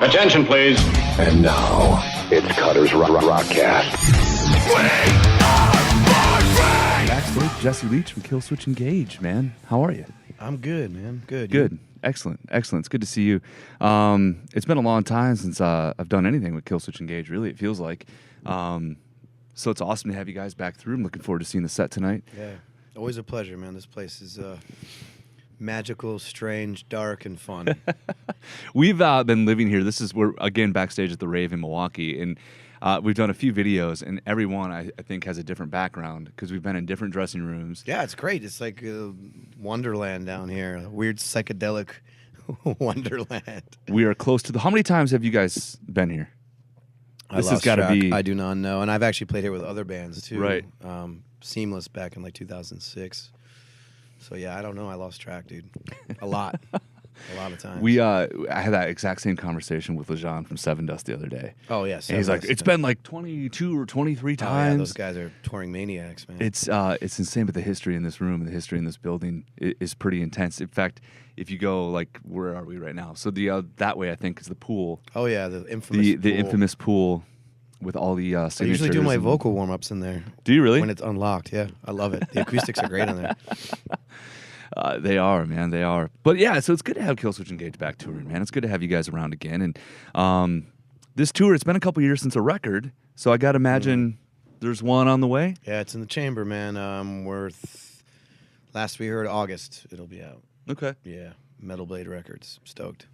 Attention, please. And now, it's Cutter's Rockcast. Backstage, Jesse Leach from Killswitch Engage, man. How are you? I'm good, man. Good. Good. Excellent. It's good to see you. It's been a long time since I've done anything with Killswitch Engage, really, it feels like. So it's awesome to have you guys back through. I'm looking forward to seeing the set tonight. Yeah. Always a pleasure, man. This place is magical, strange, dark, and fun. We've been living here. We're, again, backstage at the Rave in Milwaukee, and we've done a few videos, and every one, I think, has a different background because we've been in different dressing rooms. Yeah, it's great. It's like Wonderland down here, a weird psychedelic Wonderland. We are close to how many times have you guys been here? This has got to be. I do not know, and I've actually played here with other bands too. Right. Seamless back in like 2006. So yeah, I don't know. I lost track, dude. A lot of times. I had that exact same conversation with Lejean from Seven Dust the other day. Oh yes. And he's like, it's been like 22 or 23 times. Oh, yeah, those guys are touring maniacs, man. It's insane, but the history in this room and the history in this building is pretty intense. In fact, if you go like, where are we right now? So the that way, I think, is the pool. Oh yeah, the infamous pool. The infamous pool with all the signatures. I usually do my vocal warm-ups in there. Do you really? When it's unlocked, yeah. I love it. The acoustics are great in there. They are, man. They are. But yeah, so it's good to have Killswitch Engage back touring, man. It's good to have you guys around again. And this tour, it's been a couple years since a record, so I got to imagine there's one on the way. Yeah, it's in the chamber, man. Last we heard, August, it'll be out. Okay. Yeah, Metal Blade Records. Stoked.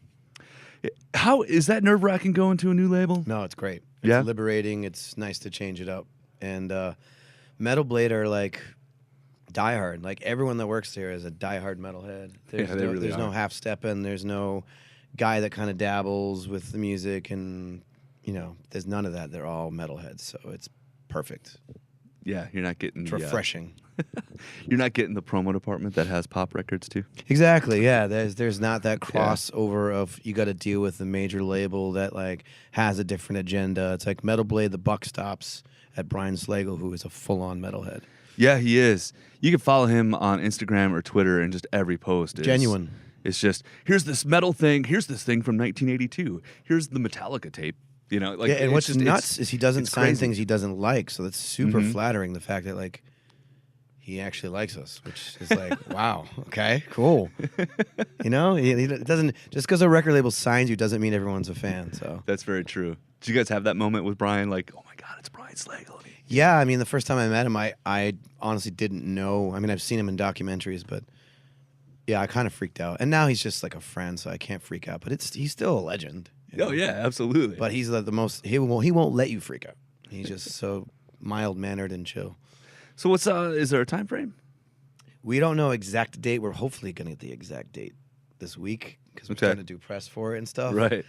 How is that nerve-wracking going to a new label? No, it's great. It's liberating. It's nice to change it up. And Metal Blade are like diehard. Like everyone that works there is a diehard metalhead. There's no half-stepping. There's no guy that kind of dabbles with the music, and there's none of that. They're all metalheads, so it's perfect. Yeah, you're not getting it's refreshing. You're not getting the promo department that has pop records too. Exactly. Yeah. There's not that crossover of you got to deal with the major label that like has a different agenda. It's like Metal Blade. The buck stops at Brian Slagel, who is a full-on metalhead. Yeah, he is. You can follow him on Instagram or Twitter, and just every post is genuine. It's just, here's this metal thing. Here's this thing from 1982. Here's the Metallica tape. And what's nuts is he doesn't sign crazy. things he doesn't like. So that's super flattering. The fact that like he actually likes us, which is like, wow, okay, cool. He doesn't just because a record label signs you doesn't mean everyone's a fan. So that's very true. Did you guys have that moment with Brian? Like, oh my God, it's Brian Slagel. Yeah, I mean, the first time I met him, I honestly didn't know. I mean, I've seen him in documentaries, but yeah, I kind of freaked out. And now he's just like a friend, so I can't freak out. But he's still a legend. Oh yeah, absolutely. But he's like the most. He won't let you freak out. He's just so mild mannered and chill. So what's is there a time frame? We don't know exact date. We're hopefully gonna get the exact date this week because we're trying to do press for it and stuff. Right.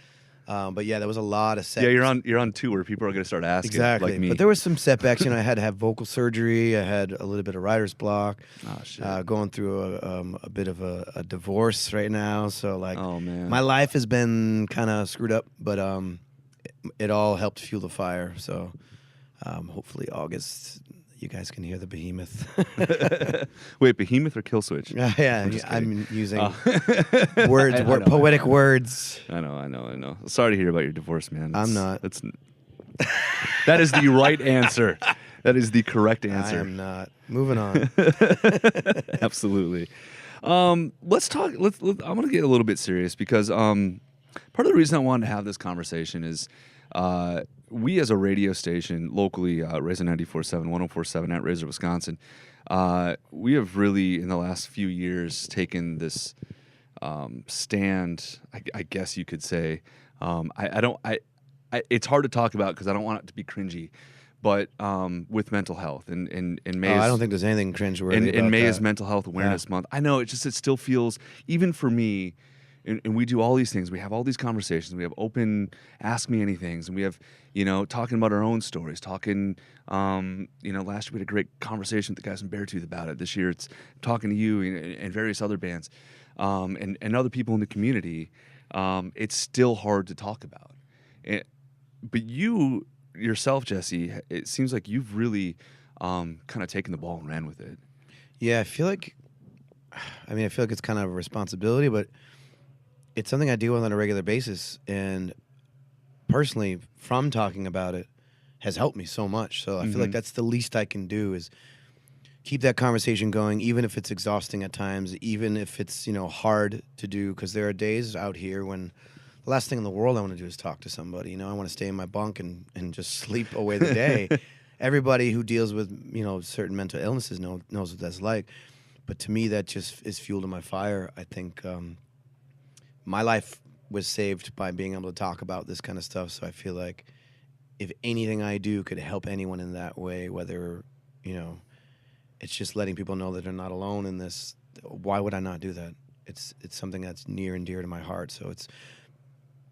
But yeah, there was a lot of sets. Yeah, you're on tour. People are gonna start asking. Exactly. Like me. But there was some setbacks. I had to have vocal surgery. I had a little bit of writer's block. Oh shit. Going through a bit of a divorce right now. So like, oh man, my life has been kind of screwed up. But it all helped fuel the fire. So hopefully August, you guys can hear the behemoth. Wait, behemoth or Killswitch? Yeah, I'm using poetic words. I know. Sorry to hear about your divorce, man. I'm not. That is the right answer. That is the correct answer. I am not. Moving on. Absolutely. Let's talk. I'm going to get a little bit serious because part of the reason I wanted to have this conversation is we as a radio station locally, Razor 94.7, 104.7 at Razor, Wisconsin, we have really in the last few years taken this stand, I guess you could say. It's hard to talk about because I don't want it to be cringy, but with mental health and May. I don't think there's anything cringeworthy about and May that. is Mental Health Awareness Month. I know it still feels, even for me. And we do all these things. We have all these conversations. We have open Ask Me Anythings. And we have, talking about our own stories. Talking, last year we had a great conversation with the guys in Beartooth about it. This year it's talking to you and various other bands and other people in the community. It's still hard to talk about. But you, yourself, Jesse, it seems like you've really kind of taken the ball and ran with it. Yeah, I feel like it's kind of a responsibility, but it's something I deal with on a regular basis, and personally, from talking about it, has helped me so much. So I feel like that's the least I can do is keep that conversation going, even if it's exhausting at times, even if it's, hard to do, because there are days out here when the last thing in the world I want to do is talk to somebody. I want to stay in my bunk and just sleep away the day. Everybody who deals with, certain mental illnesses knows what that's like. But to me, that just is fuel to my fire. I think my life was saved by being able to talk about this kind of stuff. So I feel like if anything I do could help anyone in that way, whether, it's just letting people know that they're not alone in this, why would I not do that? It's something that's near and dear to my heart. So it's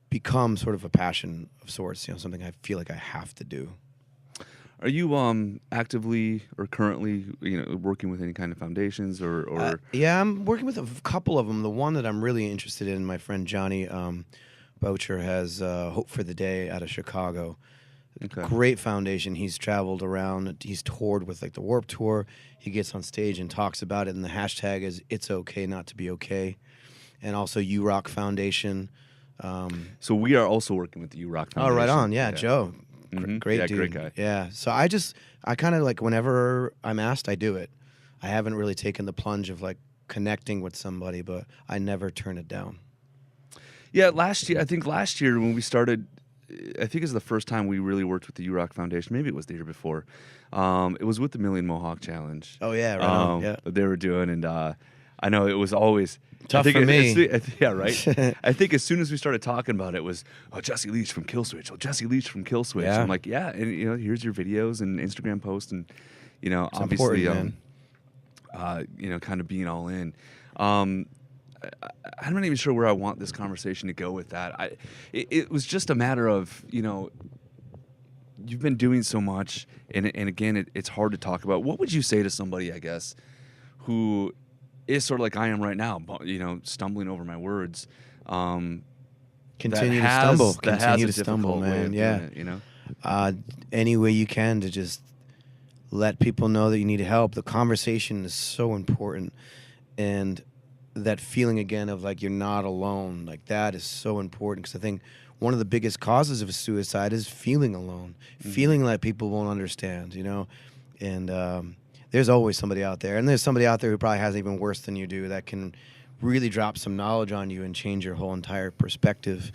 become sort of a passion of sorts, something I feel like I have to do. Are you actively or currently, working with any kind of foundations or? Yeah, I'm working with a couple of them. The one that I'm really interested in, my friend Johnny Boucher has Hope for the Day out of Chicago. Okay. Great foundation. He's traveled around. He's toured with the Warped Tour. He gets on stage and talks about it, and the hashtag is "It's okay not to be okay." And also U Rock Foundation. So we are also working with the U Rock Foundation. Oh, right on. Yeah. Joe. Great dude. Great guy. Yeah. So I kind of whenever I'm asked, I do it. I haven't really taken the plunge of connecting with somebody, but I never turn it down. Yeah. Last year when we started, I think it's the first time we really worked with the U Rock Foundation. Maybe it was the year before. It was with the Million Mohawk Challenge. Oh yeah, right on. Yeah. That they were doing, and I know it was always tough for me. Yeah, right. I think as soon as we started talking about it, it was Jesse Leach from Killswitch. Jesse Leach from Killswitch. Yeah. I'm like, yeah, and here's your videos and Instagram posts, and it's obviously, kind of being all in. I'm not even sure where I want this conversation to go with that. It was just a matter of, you've been doing so much, and again, it's hard to talk about. What would you say to somebody, I guess, who is sort of like I am right now, stumbling over my words? Continue to stumble, man. Yeah. Any way you can to just let people know that you need help. The conversation is so important, and that feeling again of you're not alone, that is so important, because I think one of the biggest causes of suicide is feeling alone, feeling like people won't understand, and there's always somebody out there, and there's somebody out there who probably has even worse than you do that can really drop some knowledge on you and change your whole entire perspective.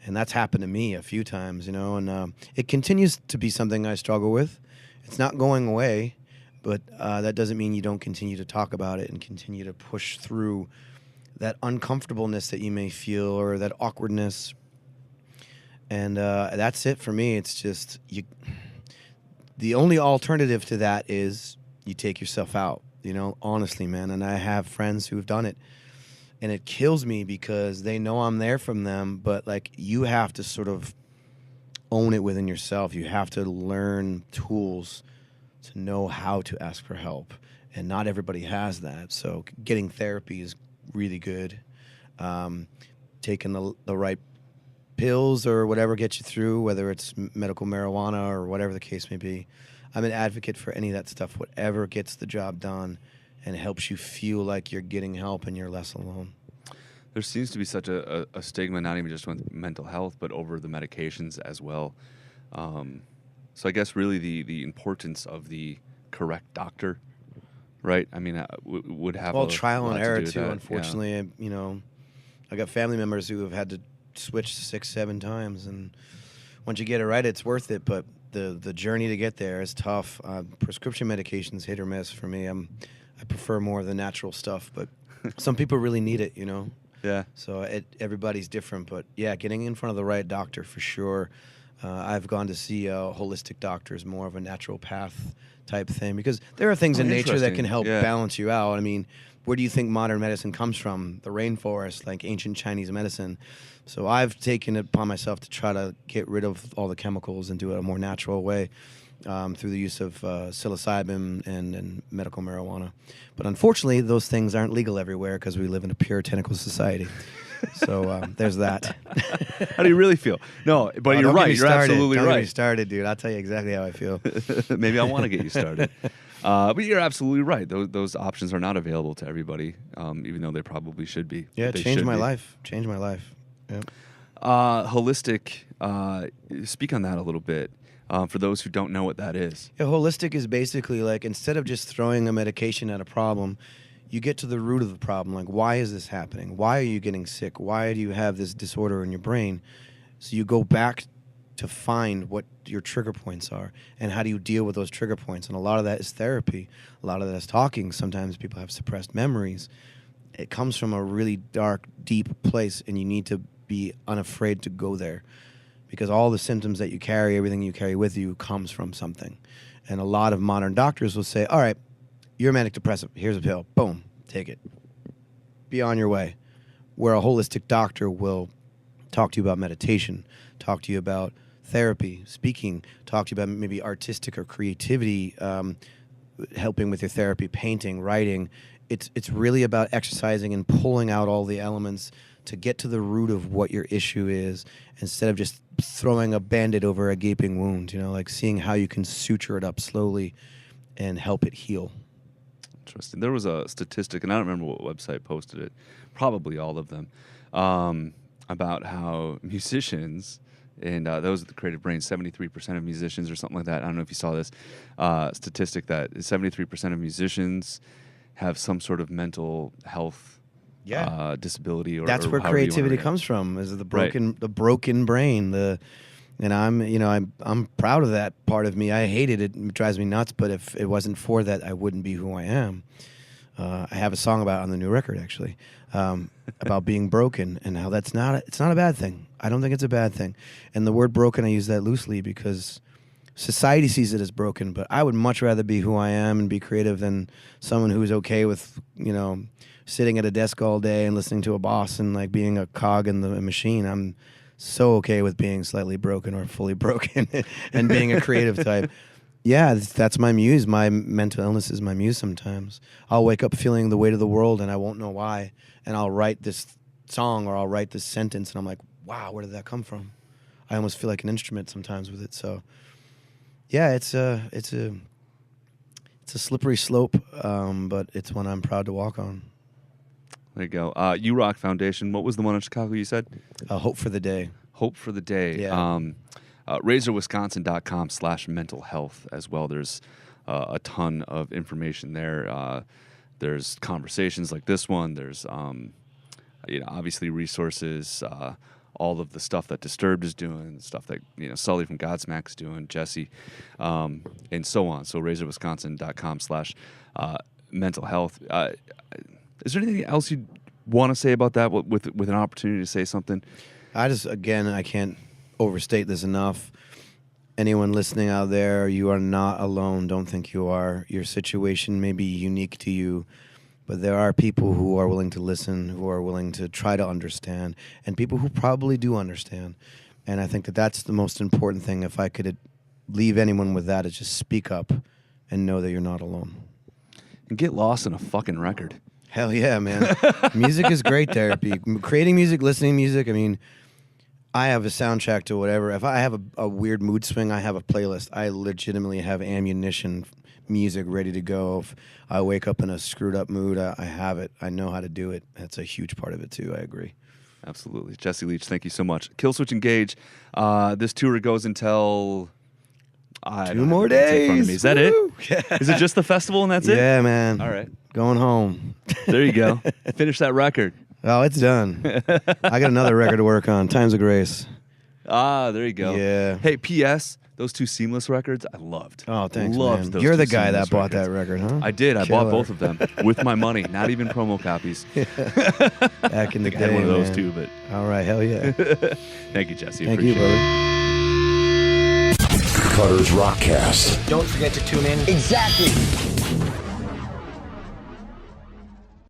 And that's happened to me a few times, and it continues to be something I struggle with. It's not going away. But that doesn't mean you don't continue to talk about it and continue to push through that uncomfortableness that you may feel or that awkwardness. And that's it for me. It's just the only alternative to that is you take yourself out, honestly, man. And I have friends who have done it. And it kills me because they know I'm there from them. But, you have to sort of own it within yourself. You have to learn tools to know how to ask for help, and not everybody has that. So getting therapy is really good. Taking the right pills or whatever gets you through, whether it's medical marijuana or whatever the case may be. I'm an advocate for any of that stuff, whatever gets the job done and helps you feel like you're getting help and you're less alone. There seems to be such a stigma, not even just with mental health, but over the medications as well. So I guess really the importance of the correct doctor, right? I mean, would have trial and error too. Unfortunately, yeah. I got family members who have had to switch 6-7 times, and once you get it right, it's worth it. But the journey to get there is tough. Prescription medications hit or miss for me. I prefer more of the natural stuff, but some people really need it. Yeah. So everybody's different, but yeah, getting in front of the right doctor for sure. I've gone to see holistic doctors, more of a natural path type thing, because there are things in nature that can help balance you out. I mean, where do you think modern medicine comes from? The rainforest, like ancient Chinese medicine. So I've taken it upon myself to try to get rid of all the chemicals and do it a more natural way through the use of psilocybin and medical marijuana. But unfortunately, those things aren't legal everywhere because we live in a puritanical society. So there's that. How do you really feel? No, but you're right. You're absolutely right. Don't get me started, dude. I'll tell you exactly how I feel. Maybe I want to get you started. But you're absolutely right. Those options are not available to everybody, even though they probably should be. Yeah, changed my life. Changed my life. Yeah. Holistic. Speak on that a little bit for those who don't know what that is. Yeah, holistic is basically like instead of just throwing a medication at a problem, you get to the root of the problem. Like, why is this happening? Why are you getting sick? Why do you have this disorder in your brain? So you go back to find what your trigger points are and how do you deal with those trigger points. And a lot of that is therapy. A lot of that is talking. Sometimes people have suppressed memories. It comes from a really dark, deep place, and you need to be unafraid to go there because all the symptoms that you carry, everything you carry with you comes from something. And a lot of modern doctors will say, all right, you're manic depressive. Here's a pill. Boom. Take it. Be on your way. Where a holistic doctor will talk to you about meditation, talk to you about therapy, speaking, talk to you about maybe artistic or creativity, helping with your therapy, painting, writing. It's really about exercising and pulling out all the elements to get to the root of what your issue is instead of just throwing a Band-Aid over a gaping wound, like seeing how you can suture it up slowly and help it heal. Interesting. There was a statistic, and I don't remember what website posted it, probably all of them, about how musicians, and those with the creative brain, 73% of musicians or something like that. I don't know if you saw this statistic that 73% of musicians have some sort of mental health disability. Or that's or where creativity comes from. Is the broken brain. And I'm proud of that part of me. I hate it. It drives me nuts. But if it wasn't for that, I wouldn't be who I am. I have a song about it on the new record, actually, about being broken and how it's not a bad thing. I don't think it's a bad thing. And the word broken, I use that loosely because society sees it as broken. But I would much rather be who I am and be creative than someone who's okay with, sitting at a desk all day and listening to a boss and like being a cog in the machine. I'm so okay with being slightly broken or fully broken and being a creative type. Yeah, that's my muse. My mental illness is my muse sometimes. I'll wake up feeling the weight of the world and I won't know why. And I'll write this song or I'll write this sentence and I'm like, wow, where did that come from? I almost feel like an instrument sometimes with it. So yeah, it's a slippery slope, but it's one I'm proud to walk on. There you go. You Rock Foundation. What was the one in Chicago you said? Hope for the Day. Hope for the Day. Yeah. RazorWisconsin.com/mental health as well. There's a ton of information there. There's conversations like this one. There's obviously resources. All of the stuff that Disturbed is doing, stuff that Sully from Godsmack's doing, Jesse, and so on. So RazorWisconsin.com/mental health. Is there anything else you'd want to say about that with an opportunity to say something? I can't overstate this enough. Anyone listening out there, you are not alone. Don't think you are. Your situation may be unique to you, but there are people who are willing to listen, who are willing to try to understand, and people who probably do understand. And I think that that's the most important thing. If I could leave anyone with that, is just speak up and know that you're not alone. And get lost in a fucking record. Hell yeah, man. Music is great therapy. Creating music, listening to music, I mean, I have a soundtrack to whatever. If I have a weird mood swing, I have a playlist. I legitimately have ammunition music ready to go. If I wake up in a screwed up mood, I have it. I know how to do it. That's a huge part of it, too. I agree. Absolutely. Jesse Leach, thank you so much. Killswitch Engage. This tour goes until... 2 more days. Is that it? Yeah. Is it just the festival and that's it? Yeah, man. All right. Going home. There you go. Finish that record. Oh, it's done. I got another record to work on. Times of Grace. There you go. Yeah. Hey, P.S. Those 2 Seamless records, I loved. Oh, thanks, loved man. Those You're 2 the guy that Seamless bought records. that record, huh? I did. I bought both of them with my money, not even promo copies. Back in the day, I had one of those man. too, but all right, hell yeah. Thank you, Jesse. Thank you, Appreciate brother. Cutter's Rockcast. Don't forget to tune in. Exactly.